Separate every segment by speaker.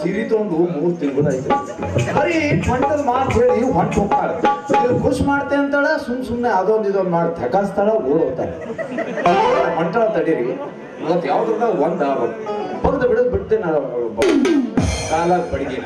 Speaker 1: ಸೀರೆ ತಗೊಂಡು 3 ತಿಂಗಳಾಯ್ತು. ಬರೀ ಟ್ವಂಟಲ್ ಮಾತು ಹೇಳಿ ಹೊಂಟು ಹೋಗ್ತಾಳೆ. ಖುಷಿ ಮಾಡ್ತೆ ಅಂತಾಳ, ಸುಮ್ಮನೆ ಅದೊಂದು ಇದೊಂದು ಮಾಡಿ ಥಕಾಸ್ತಾಳ, ಓಡೋಗ್ತಾಳೆ. ಹೊಂಟಾಳ ತಡೀರಿ, ಇವತ್ತು ಯಾವ್ದ್ರದ ಒಂದ ಬಗ್ದು ಬಿಡೋದು ಬಿಡ್ತೆ ನಾನು ಕಾಲ ಬಡಿಗೆ.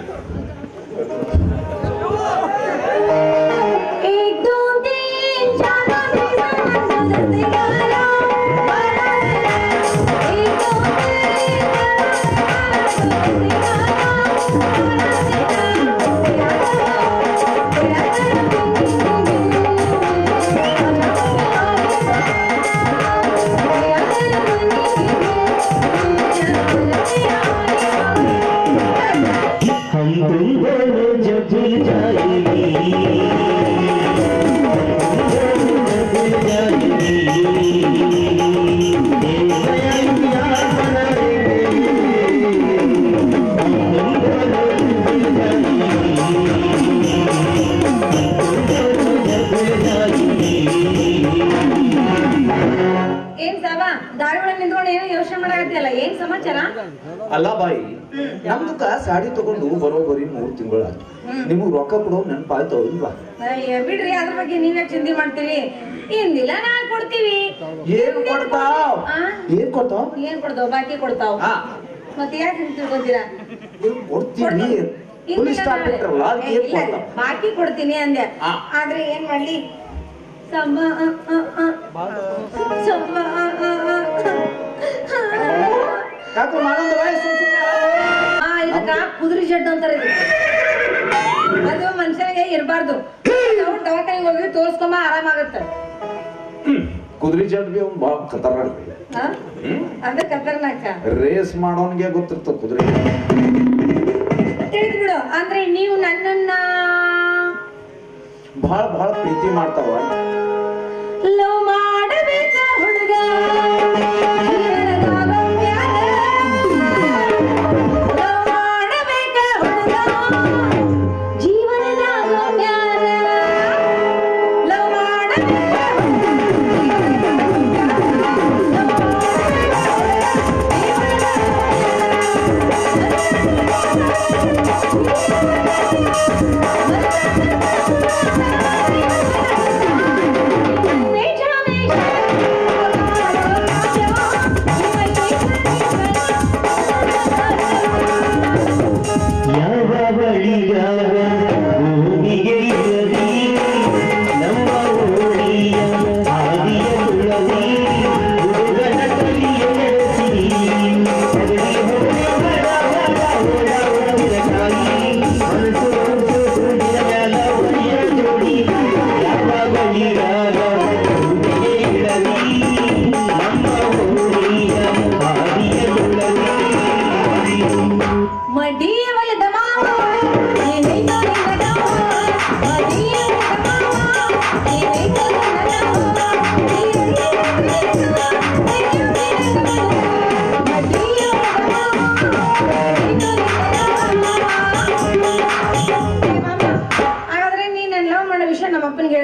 Speaker 1: ಅಲ್ಲ ಬಾಯಿ, ನಮ್ದಕ್ಕ ಸಾಡಿ ತಗೊಂಡು ಬರೋಬರಿ 3 ತಿಂಗಳಾಯ್ತು. ನಿಮಗ್ ರೊಕ್ಕ ಕೊಡೋ ನೆನಪಾಯ್ತು ಇಲ್ವಾ?
Speaker 2: ಬಿಡ್ರಿ, ಅದ್ರ ಬಗ್ಗೆ ನೀವೇ ಚಿಂತೆ ಮಾಡ್ತೀವಿ. ಇಂದಿಲ್ಲ ನಾ ಕೊಡ್ತೀವಿ.
Speaker 1: ಏನ್ ಕೊಡ್ತಾವ್? ಏನ್ ಕೊಡ್ತಾವ್?
Speaker 2: ಏನ್ ಕೊಡ್ತಾವ್? ಬಾಕಿ ಕೊಡ್ತಾವ್. ಮತ್ತೆ ಯಾಕೆ ತಿಳ್ಕೊತೀರಾ?
Speaker 1: ಕೊಡ್ತೀವಿ,
Speaker 2: ಬಾಕಿ ಕೊಡ್ತೀನಿ ಅಂದೆ. ಆದ್ರೆ ಏನ್ ಮಾಡ್ಲಿ? ಇದಕ್ಕ ಕುದುರೆ ಜಡ್ಡು ಅಂತಾರೆ. ಅದು ಮನುಷ್ಯನಿಗೆ ಇರಬಾರ್ದು. ನಾವು ದವಾಖಾನೆಗೆ ಹೋಗಿ ತೋರ್ಸ್ಕೊಂಬ, ಆರಾಮಾಗತ್ತ.
Speaker 1: ಕುದುರೆ ಜಡ್ಡು ಬಾಳ ಖತರ್ನಾಕ್.
Speaker 2: ಅದ ಖತರ್ನಾಕ.
Speaker 1: ರೇಸ್ ಮಾಡೋನ್ಗೆ ಗೊತ್ತಿರ್ತದ ಕುದುರೆ.
Speaker 2: ತಿಳಿದ್ ಬಿಡು. ಅಂದ್ರೆ ನೀವು ನನ್ನನ್ನ
Speaker 1: ಬಹಳ ಪ್ರೀತಿ ಮಾಡ್ತಾವ.